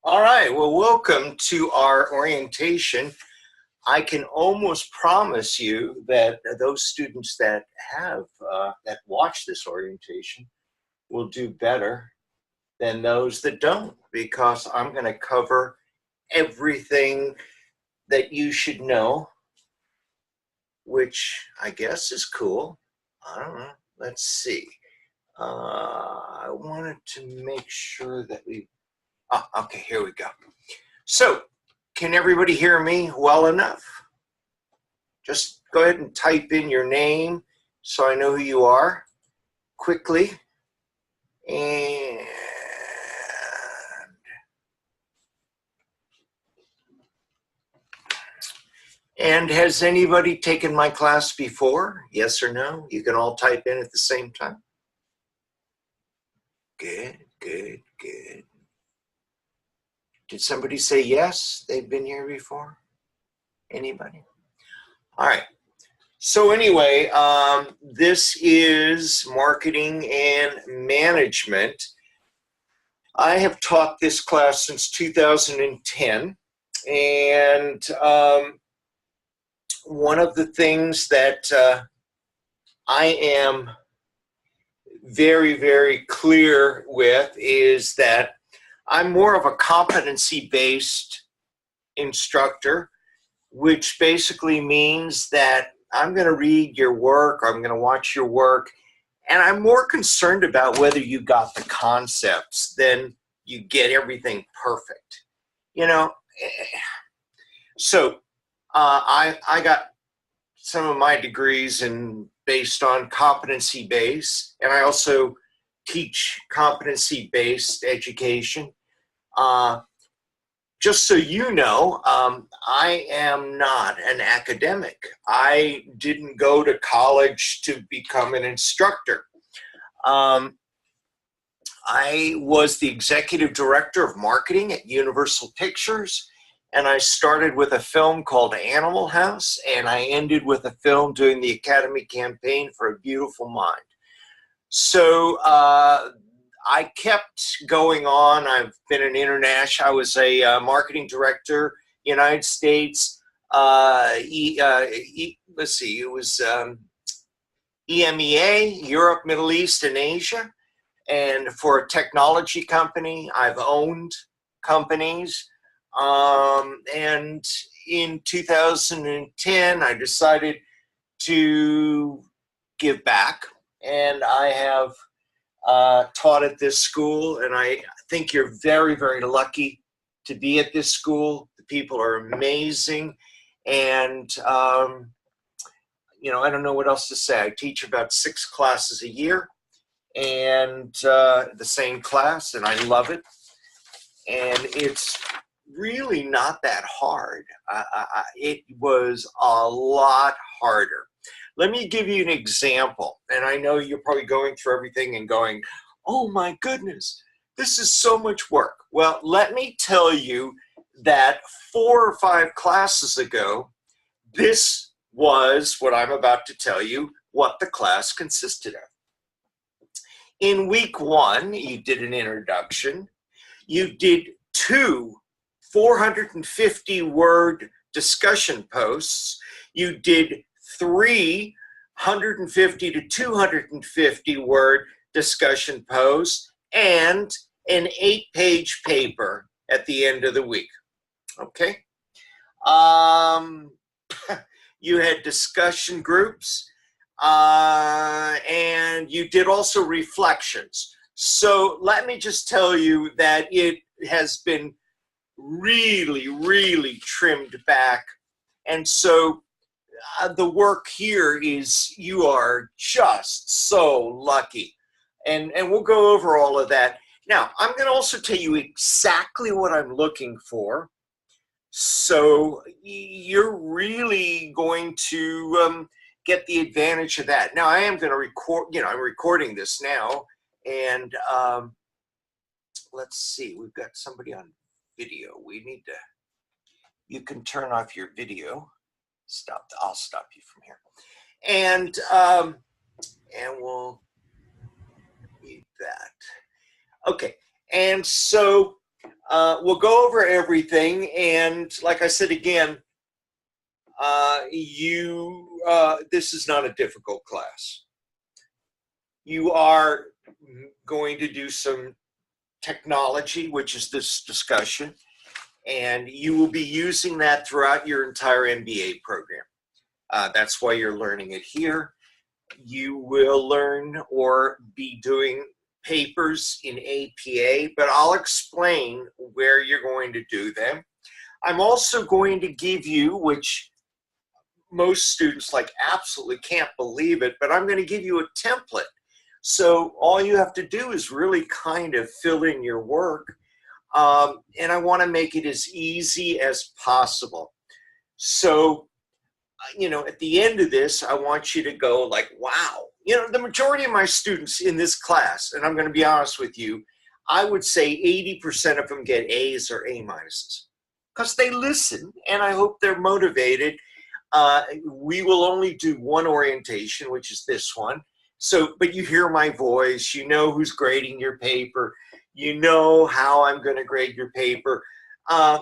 All right, well, welcome to our orientation. I can almost promise you that those students that that watch this orientation will do better than those that don't, because I'm going to cover everything that you should know, which I guess is cool. I don't know. Let's see. I wanted to make sure that okay, here we go. So, can everybody hear me well enough? Just go ahead and type in your name so I know who you are quickly. And has anybody taken my class before? Yes or no? You can all type in at the same time. Good, good, good. Did somebody say yes? They've been here before? Anybody? All right. So anyway, this is marketing and management. I have taught this class since 2010, and one of the things that I am very, very clear with is that I'm more of a competency-based instructor, which basically means that I'm going to read your work, or I'm going to watch your work, and I'm more concerned about whether you got the concepts than you get everything perfect. You know, so I got some of my degrees based on competency-based, and I also teach competency-based education. Just so you know, I am not an academic. I didn't go to college to become an instructor. I was the executive director of marketing at Universal Pictures, and I started with a film called Animal House, and I ended with a film doing the Academy campaign for A Beautiful Mind. So I kept going on. I've been an international. I was a marketing director, United States. Let's see, it was EMEA, Europe, Middle East, and Asia. And for a technology company, I've owned companies. And in 2010, I decided to give back, and I have taught at this school, and I think you're very, very lucky to be at this school. The people are amazing, and you know, I don't know what else to say. I teach about 6 classes a year, and the same class, and I love it, and it's really not that hard. It was a lot harder. Let me give you an example, and I know you're probably going through everything and going, oh my goodness, this is so much work. Well, let me tell you that 4 or 5 classes ago, this was what I'm about to tell you, what the class consisted of. In week 1, you did an introduction. You did 2 450-word discussion posts. You did 3 150 to 250-word discussion posts, and an 8-page paper at the end of the week. Okay. You had discussion groups, and you did also reflections. So let me just tell you that it has been really, really trimmed back. And so the work here is, you are just so lucky. And we'll go over all of that. Now, I'm going to also tell you exactly what I'm looking for. So you're really going to get the advantage of that. Now, I am going to record, you know, I'm recording this now. And let's see, we've got somebody on video. We need to, you can turn off your video. I'll stop you from here. And we'll need that. Okay, and so we'll go over everything, and like I said again, this is not a difficult class. You are going to do some technology, which is this discussion, and you will be using that throughout your entire MBA program. That's why you're learning it here. You will learn or be doing papers in APA, but I'll explain where you're going to do them. I'm also going to give you, which most students like absolutely can't believe it, but I'm going to give you a template. So all you have to do is really kind of fill in your work. And I want to make it as easy as possible. So, at the end of this, I want you to go like, wow. The majority of my students in this class, and I'm going to be honest with you, I would say 80% of them get A's or A minuses because they listen, and I hope they're motivated. We will only do one orientation, which is this one. So, but you hear my voice, you know who's grading your paper, you know how I'm going to grade your paper.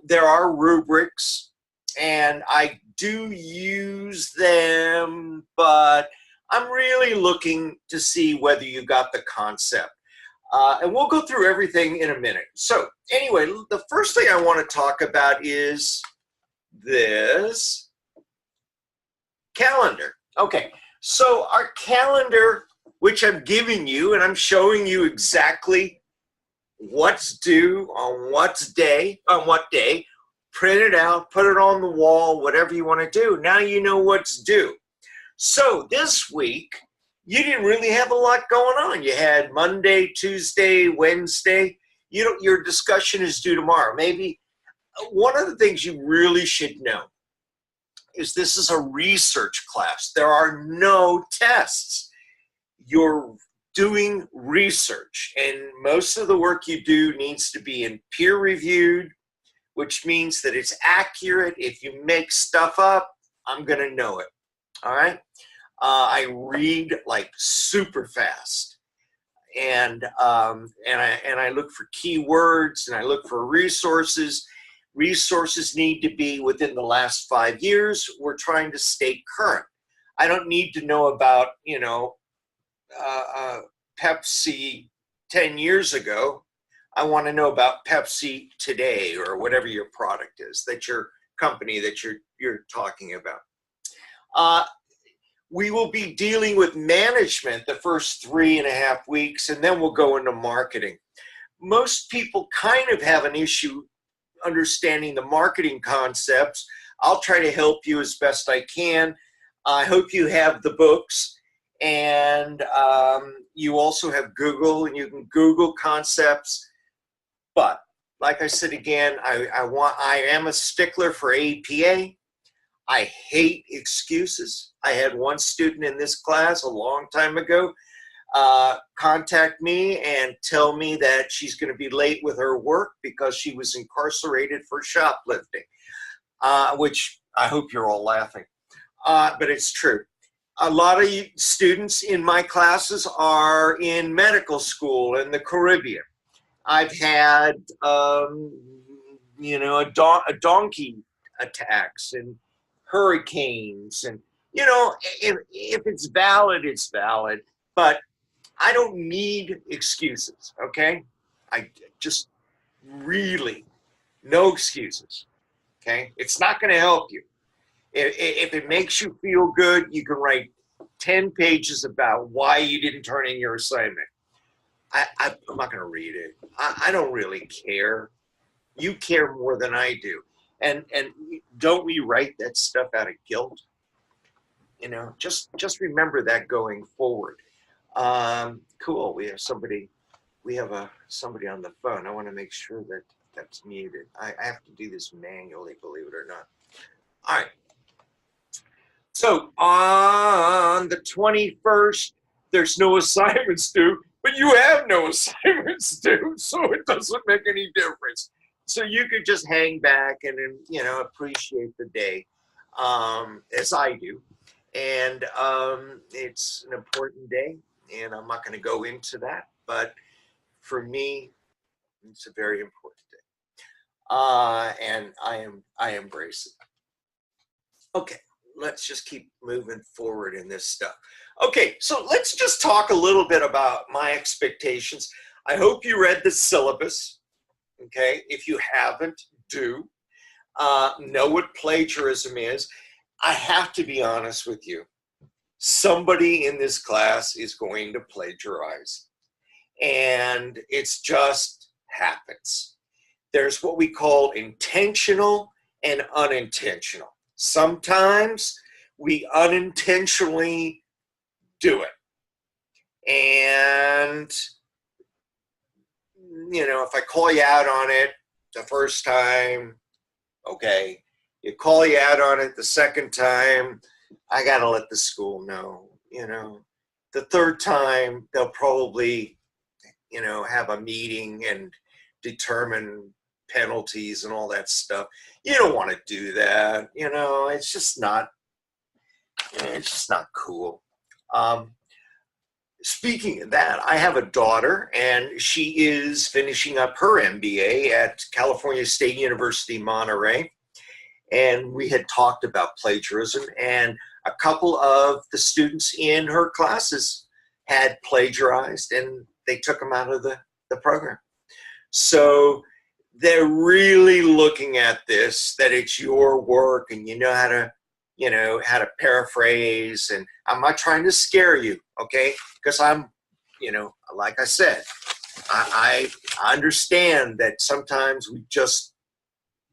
There are rubrics, and I do use them, but I'm really looking to see whether you got the concept. And we'll go through everything in a minute. So anyway, the first thing I want to talk about is this calendar. Okay, so our calendar, which I'm giving you, and I'm showing you exactly what's due on what day, print it out, put it on the wall, whatever you want to do. Now you know what's due. So this week, you didn't really have a lot going on. You had Monday, Tuesday, Wednesday. Your discussion is due tomorrow. Maybe one of the things you really should know is this is a research class. There are no tests. You're doing research, and most of the work you do needs to be in peer-reviewed, which means that it's accurate. If you make stuff up, I'm going to know it. All right? I read like super fast, and I look for keywords, and I look for resources. Resources need to be within the last 5 years. We're trying to stay current. I don't need to know about, Pepsi 10 years ago. I want to know about Pepsi today, or whatever your product is, that your company that you're talking about. We will be dealing with management the first 3.5 weeks, and then we'll go into marketing. Most people kind of have an issue understanding the marketing concepts. I'll try to help you as best I can. I hope you have the books, and you also have Google, and you can Google concepts. But like I said again, I am a stickler for APA. I hate excuses. I had one student in this class a long time ago contact me and tell me that she's going to be late with her work because she was incarcerated for shoplifting, which I hope you're all laughing, but it's true. A lot of students in my classes are in medical school in the Caribbean. I've had, donkey attacks and hurricanes, and if it's valid, it's valid, but I don't need excuses. Okay, I just really no excuses. Okay, it's not going to help you. If it makes you feel good, you can write 10 pages about why you didn't turn in your assignment. I'm not going to read it. I don't really care. You care more than I do. And don't we write that stuff out of guilt? Just remember that going forward. Cool. We have somebody on the phone. I want to make sure that that's muted. I have to do this manually, believe it or not. All right. So on the 21st, there's no assignments due, but you have no assignments due, so it doesn't make any difference. So you could just hang back and appreciate the day, as I do. And it's an important day, and I'm not going to go into that. But for me, it's a very important day. And I embrace it. Okay, let's just keep moving forward in this stuff. Okay, so let's just talk a little bit about my expectations. I hope you read the syllabus. Okay, if you haven't, do. Know what plagiarism is. I have to be honest with you. Somebody in this class is going to plagiarize, and it's just happens. There's what we call intentional and unintentional. Sometimes we unintentionally do it. And, you know, if I call you out on it the first time, okay. You call you out on it the second time, I got to let the school know, you know. The third time, they'll probably, you know, have a meeting and determine penalties and all that stuff. You don't want to do that, you know. It's just not cool. Speaking of that, I have a daughter, and she is finishing up her MBA at California State University, Monterey. And we had talked about plagiarism, and a couple of the students in her classes had plagiarized, and they took them out of the program. So they're really looking at this, that it's your work and you know how to paraphrase. And I'm not trying to scare you, okay? Because I'm, you know, like I said, I understand that sometimes we just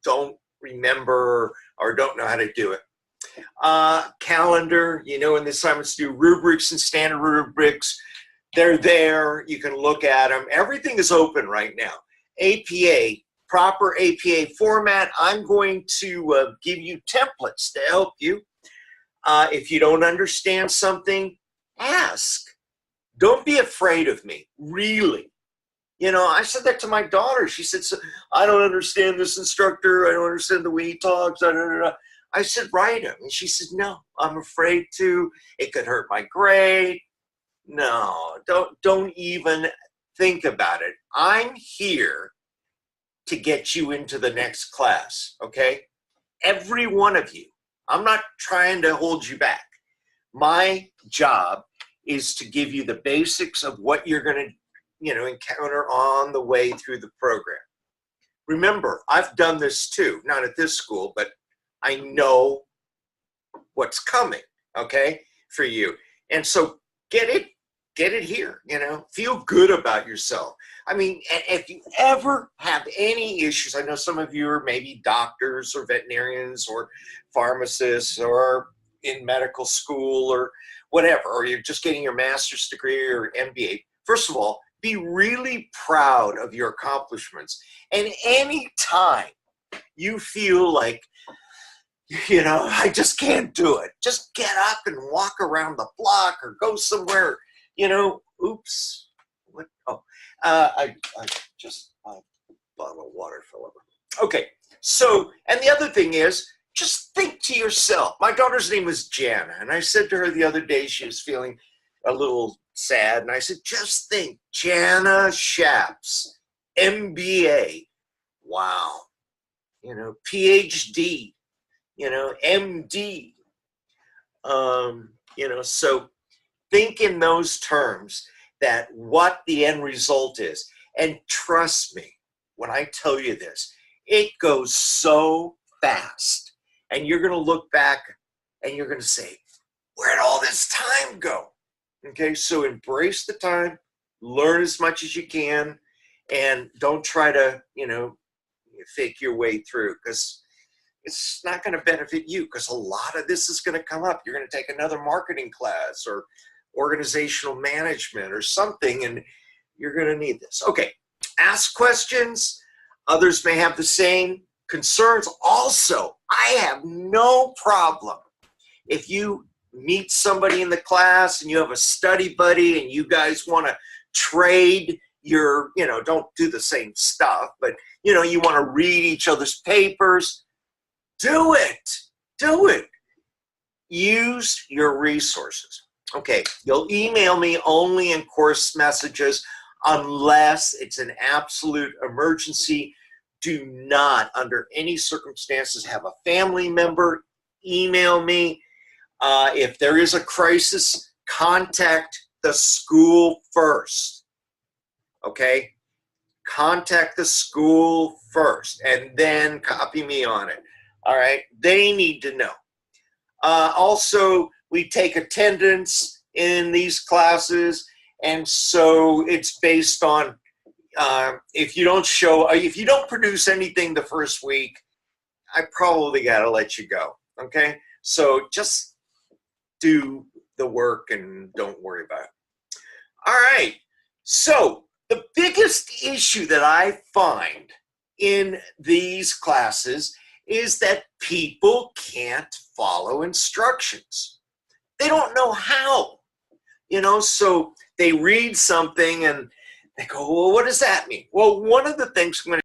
don't remember or don't know how to do it. Calendar, you know, in the assignments do rubrics and standard rubrics. They're there. You can look at them. Everything is open right now. APA, proper APA format. I'm going to give you templates to help you. If you don't understand something, ask. Don't be afraid of me, really. You know, I said that to my daughter. She said, I don't understand this instructor. I don't understand the way he talks. I said, write him. And she said, no, I'm afraid to. It could hurt my grade. No, don't even think about it. I'm here to get you into the next class, okay? Every one of you. I'm not trying to hold you back. My job is to give you the basics of what you're going to, you know, encounter on the way through the program. Remember, I've done this too, not at this school, but I know what's coming, okay, for you. And so get it here, you know, feel good about yourself. I mean, if you ever have any issues, I know some of you are maybe doctors or veterinarians or pharmacists or in medical school or whatever, or you're just getting your master's degree or MBA. First of all, be really proud of your accomplishments. And any time you feel like, you know, I just can't do it, just get up and walk around the block or go somewhere, you know, oops, what, oh, my bottle of water fell over. Okay, so, and the other thing is, just think to yourself. My daughter's name was Jana, and I said to her the other day, she was feeling a little sad, and I said, just think, Jana Shaps, MBA, wow, you know, PhD, you know, MD, you know, so think in those terms, that what the end result is. And trust me, when I tell you this, it goes so fast. And you're going to look back and you're going to say, where'd all this time go? Okay, so embrace the time, learn as much as you can, and don't try to, you know, fake your way through, because it's not going to benefit you, because a lot of this is going to come up. You're going to take another marketing class or organizational management or something, and you're going to need this. Okay, ask questions. Others may have the same concerns. Also, I have no problem if you meet somebody in the class and you have a study buddy and you guys want to trade your, you know, don't do the same stuff, but, you know, you want to read each other's papers. Do it. Do it. Use your resources. Okay, you'll email me only in course messages. unless it's an absolute emergency. Do not, under any circumstances, have a family member email me. If there is a crisis, contact the school first. Okay? Contact the school first and then copy me on it. All right? They need to know. Also, we take attendance in these classes, and so it's based on if you don't produce anything the first week, I probably got to let you go. Okay? So just do the work and don't worry about it. All right. So the biggest issue that I find in these classes is that people can't follow instructions. They don't know how, so they read something and they go, well, what does that mean? Well, one of the things I'm going to